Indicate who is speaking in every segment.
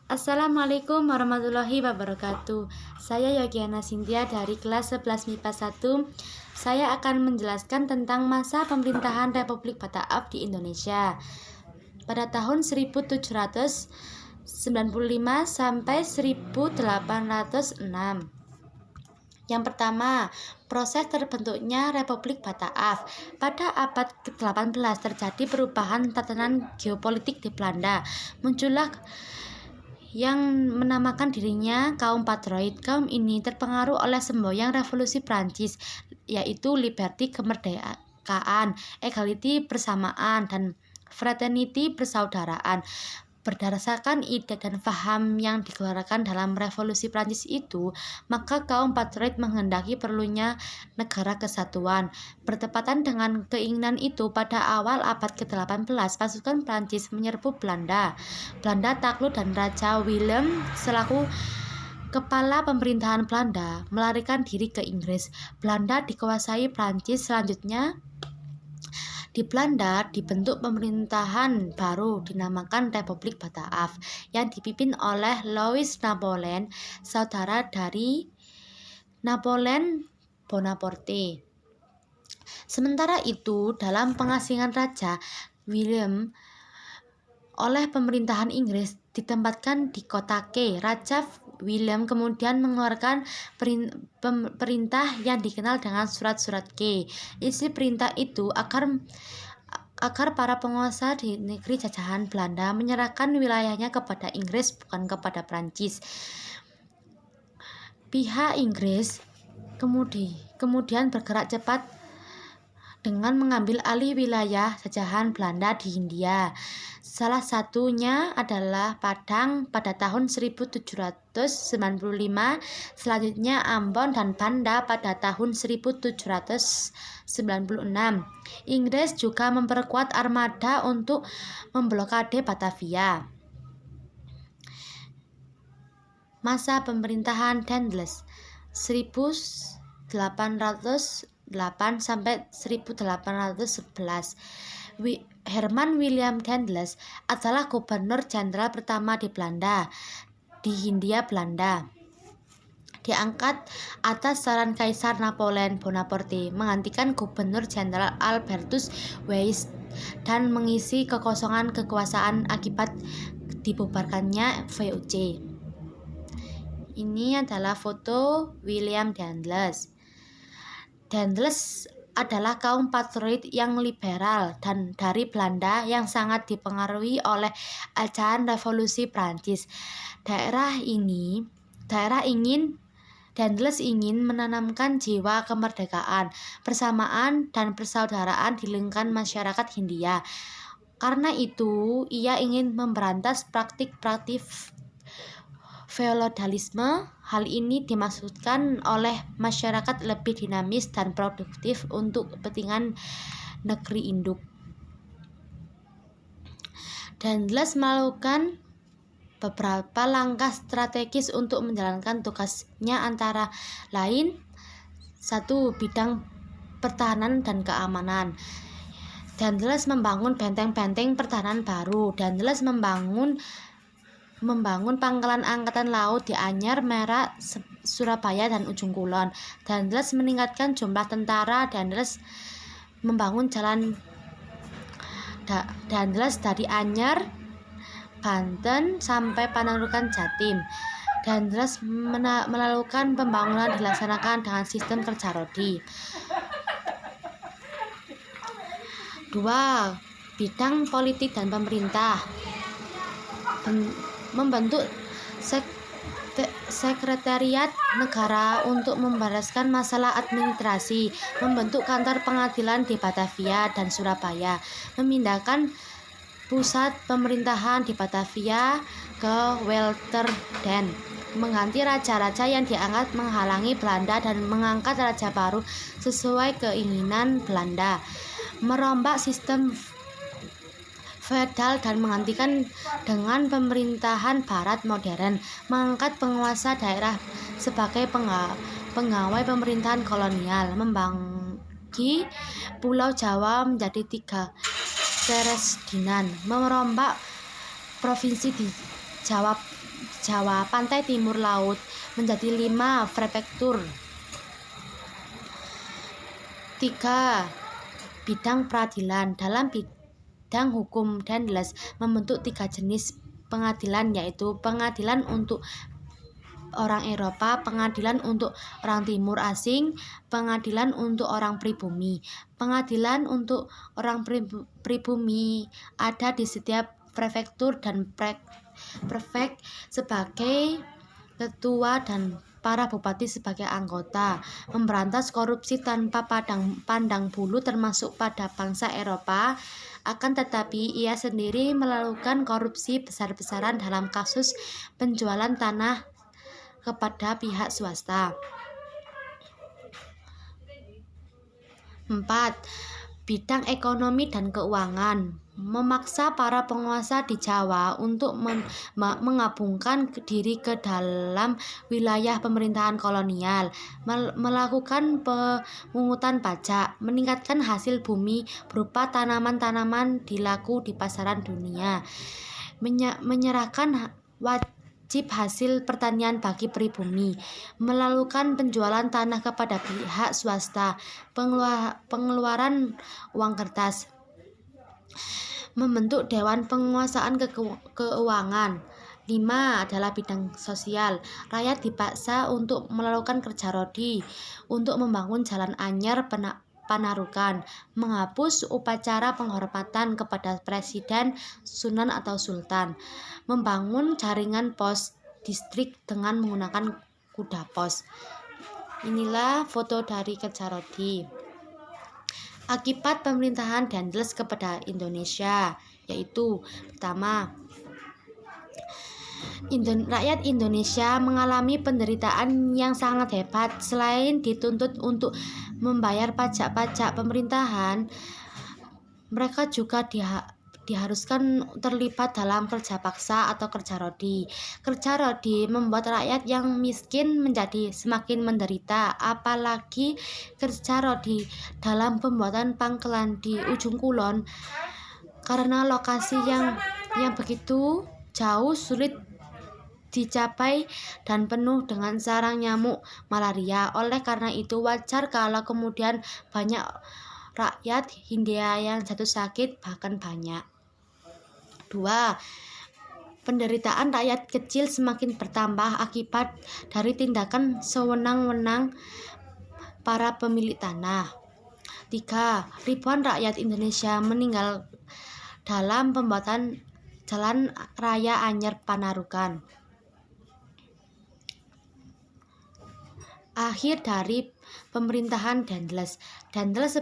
Speaker 1: Assalamualaikum warahmatullahi wabarakatuh. Saya Yogiana Cynthia dari kelas 11 MIPA 1. Saya akan menjelaskan tentang masa pemerintahan Republik Bataaf di Indonesia pada tahun 1795 sampai 1806. Yang pertama, proses terbentuknya Republik Bataaf. Pada abad ke-18 terjadi perubahan tatanan geopolitik di Belanda. Muncullah yang menamakan dirinya kaum patrioit. Kaum ini terpengaruh oleh semboyan revolusi Prancis, yaitu liberty, kemerdekaan, equality, persamaan, dan fraternity, persaudaraan. Berdasarkan ide dan paham yang dikeluarkan dalam revolusi Prancis itu, maka kaum patriot menghendaki perlunya negara kesatuan. Bertepatan dengan keinginan itu, pada awal abad ke-18 pasukan Prancis menyerbu Belanda. Belanda takluk dan Raja Willem selaku kepala pemerintahan Belanda melarikan diri ke Inggris. Belanda dikuasai Prancis. Selanjutnya di Belanda dibentuk pemerintahan baru dinamakan Republik Bataaf yang dipimpin oleh Louis Napoleon, saudara dari Napoleon Bonaparte. Sementara itu, dalam pengasingan Raja William oleh pemerintahan Inggris ditempatkan di kota Key. Raja William kemudian mengeluarkan perintah yang dikenal dengan surat-surat Key. Isi perintah itu agar para penguasa di negeri jajahan Belanda menyerahkan wilayahnya kepada Inggris, bukan kepada Prancis. Pihak Inggris kemudian bergerak cepat dengan mengambil alih wilayah jajahan Belanda di Hindia. Salah satunya adalah Padang pada tahun 1795, selanjutnya Ambon dan Banda pada tahun 1796. Inggris juga memperkuat armada untuk memblokade Batavia. Masa pemerintahan Daendels 1808 sampai 1811. Herman William Daendels adalah gubernur jenderal pertama di Hindia Belanda. Diangkat atas saran Kaisar Napoleon Bonaparte menggantikan Gubernur Jenderal Albertus Weiss dan mengisi kekosongan kekuasaan akibat dibubarkannya VOC. Ini adalah foto William Daendels. Daendels adalah kaum patriot yang liberal dan dari Belanda yang sangat dipengaruhi oleh ajaran revolusi Prancis. Daendels ingin menanamkan jiwa kemerdekaan, persamaan, dan persaudaraan di lingkungan masyarakat Hindia. Karena itu, ia ingin memberantas praktik-praktik feodalisme. Hal ini dimaksudkan oleh masyarakat lebih dinamis dan produktif untuk kepentingan negeri induk. Daendels melakukan beberapa langkah strategis untuk menjalankan tugasnya, antara lain 1. Bidang pertahanan dan keamanan. Daendels membangun benteng-benteng pertahanan baru. Daendels membangun pangkalan angkatan laut di Anyar, Merak, Surabaya, dan Ujung Kulon. Daendels meningkatkan jumlah tentara. Daendels membangun jalan Daendels dari Anyar, Banten sampai Panarukan, Jatim. Daendels melakukan pembangunan dilaksanakan dengan sistem kerja rodi. 2. Bidang politik dan pemerintah. Membentuk sekretariat negara untuk membereskan masalah administrasi, membentuk kantor pengadilan di Batavia dan Surabaya, memindahkan pusat pemerintahan di Batavia ke Welterden, mengganti raja-raja yang diangkat menghalangi Belanda dan mengangkat raja baru sesuai keinginan Belanda, merombak sistem feodal dan menggantikan dengan pemerintahan barat modern, mengangkat penguasa daerah sebagai pegawai pemerintahan kolonial, membagi Pulau Jawa menjadi 3 Keresdinan, merombak provinsi di Jawa Jawa, pantai timur laut menjadi 5 prefektur. 3. Bidang peradilan. Dalam bidang hukum, Dendles membentuk 3 jenis pengadilan, yaitu pengadilan untuk orang Eropa, pengadilan untuk orang timur asing, pengadilan untuk orang pribumi. Pengadilan untuk orang pribumi ada di setiap prefektur dan prefek sebagai ketua dan para bupati sebagai anggota. Memberantas korupsi tanpa pandang bulu termasuk pada bangsa Eropa. Akan tetapi ia sendiri melakukan korupsi besar-besaran dalam kasus penjualan tanah kepada pihak swasta. 4. Bidang ekonomi dan keuangan. Memaksa para penguasa di Jawa untuk menggabungkan diri ke dalam wilayah pemerintahan kolonial, melakukan pemungutan pajak, meningkatkan hasil bumi berupa tanaman-tanaman dilaku di pasaran dunia, menyerahkan wajib hasil pertanian bagi pribumi, melakukan penjualan tanah kepada pihak swasta, pengeluaran uang kertas, membentuk Dewan Penguasaan Keuangan. 5 adalah bidang sosial. Rakyat dipaksa untuk melakukan kerja rodi, untuk membangun jalan anyar Panarukan, menghapus upacara penghormatan kepada presiden, sunan atau sultan, membangun jaringan pos distrik dengan menggunakan kuda pos. Inilah foto dari kerja rodi. Akibat pemerintahan Dendles kepada Indonesia, yaitu pertama, rakyat Indonesia mengalami penderitaan yang sangat hebat. Selain dituntut untuk membayar pajak-pajak pemerintahan, mereka juga diharuskan terlibat dalam kerja paksa atau kerja rodi. Kerja rodi membuat rakyat yang miskin menjadi semakin menderita, apalagi kerja rodi dalam pembuatan pangkalan di ujung kulon karena lokasi yang begitu jauh, sulit dicapai dan penuh dengan sarang nyamuk malaria. Oleh karena itu wajar kalau kemudian banyak rakyat Hindia yang jatuh sakit, bahkan banyak. 2. Penderitaan rakyat kecil semakin bertambah akibat dari tindakan sewenang-wenang para pemilik tanah. 3. Ribuan rakyat Indonesia meninggal dalam pembuatan Jalan Raya Anyar Panarukan. Akhir dari pemerintahan Dendles. Dendles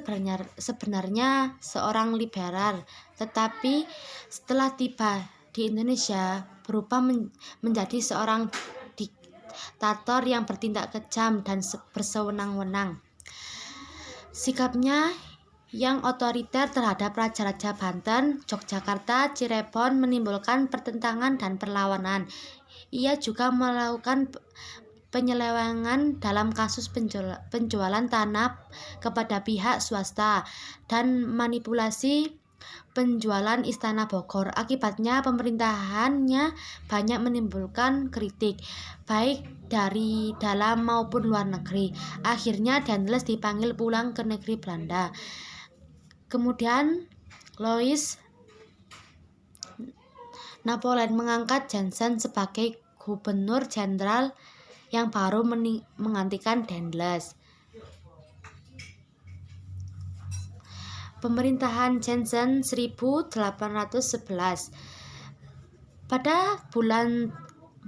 Speaker 1: sebenarnya seorang liberal, tetapi setelah tiba di Indonesia berubah menjadi seorang diktator yang bertindak kejam dan bersewenang-wenang. Sikapnya yang otoriter terhadap Raja-Raja Banten, Yogyakarta, Cirebon menimbulkan pertentangan dan perlawanan. Ia juga melakukan penyelewengan dalam kasus penjualan tanah kepada pihak swasta dan manipulasi penjualan Istana Bogor. Akibatnya pemerintahannya banyak menimbulkan kritik, baik dari dalam maupun luar negeri. Akhirnya Dendles dipanggil pulang ke negeri Belanda. Kemudian Louis Napoleon mengangkat Jansen sebagai gubernur jenderal yang baru menggantikan Dendles. Pemerintahan Jansen 1811. Pada bulan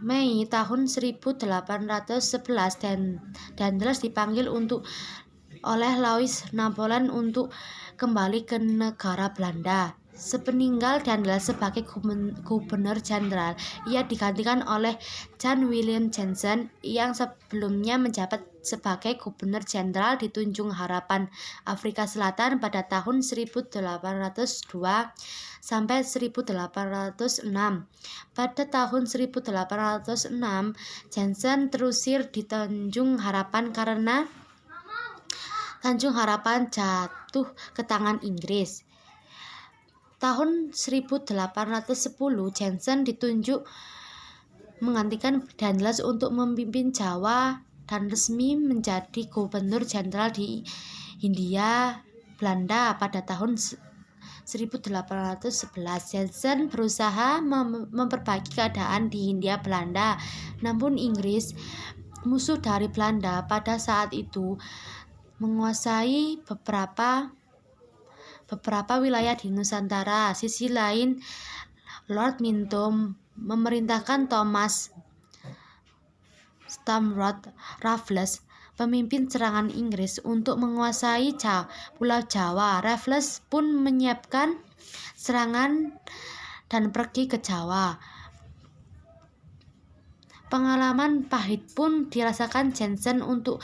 Speaker 1: Mei tahun 1811, Dendles dipanggil oleh Louis Napoleon untuk kembali ke negara Belanda. Sepeninggal Dendles sebagai gubernur jenderal, ia digantikan oleh Jan Willem Jansen yang sebelumnya menjabat sebagai gubernur jenderal di Tunjung Harapan, Afrika Selatan pada tahun 1802 sampai 1806. Pada tahun 1806, Jansen terusir di Tanjung Harapan karena Tanjung Harapan jatuh ke tangan Inggris. Tahun 1810, Jansen ditunjuk menggantikan Daendels untuk memimpin Jawa dan resmi menjadi Gubernur Jenderal di Hindia Belanda pada tahun 1811. Jansen berusaha memperbaiki keadaan di Hindia Belanda, namun Inggris, musuh dari Belanda pada saat itu, menguasai beberapa wilayah di Nusantara. Sisi lain, Lord Minto memerintahkan Thomas Stamford Raffles, pemimpin serangan Inggris, untuk menguasai Pulau Jawa. Raffles pun menyiapkan serangan dan pergi ke Jawa. Pengalaman pahit pun dirasakan Jansen untuk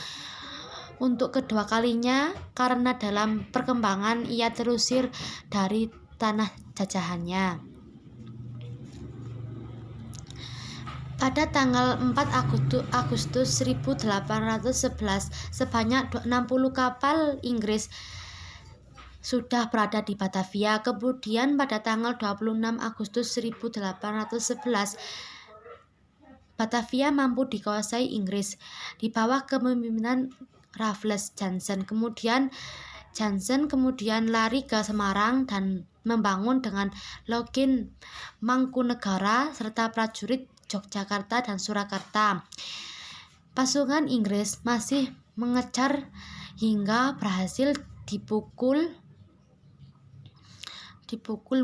Speaker 1: kedua kalinya, karena dalam perkembangan ia terusir dari tanah jajahannya. Pada tanggal 4 Agustus 1811, sebanyak 60 kapal Inggris sudah berada di Batavia. Kemudian pada tanggal 26 Agustus 1811, Batavia mampu dikuasai Inggris di bawah kepemimpinan Raffles. Jansen kemudian lari ke Semarang dan membangun dengan Login Mangkunegara serta prajurit Yogyakarta dan Surakarta. Pasukan Inggris masih mengejar hingga berhasil dipukul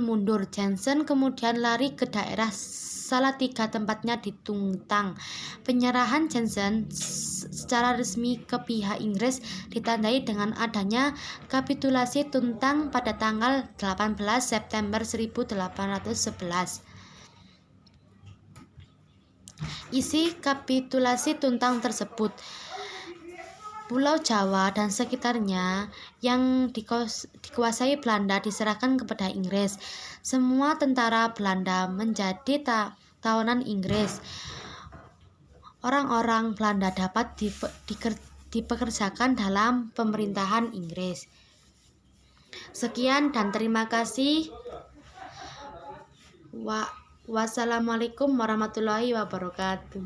Speaker 1: mundur. Jansen kemudian lari ke daerah Salatiga, tempatnya di Tungtang. Penyerahan Jansen secara resmi ke pihak Inggris ditandai dengan adanya kapitulasi Tungtang pada tanggal 18 September 1811. Isi kapitulasi Tungtang tersebut: Pulau Jawa dan sekitarnya yang dikuasai Belanda diserahkan kepada Inggris. Semua tentara Belanda menjadi tawanan Inggris. Orang-orang Belanda dapat dipekerjakan dalam pemerintahan Inggris. Sekian dan terima kasih. Wassalamualaikum warahmatullahi wabarakatuh.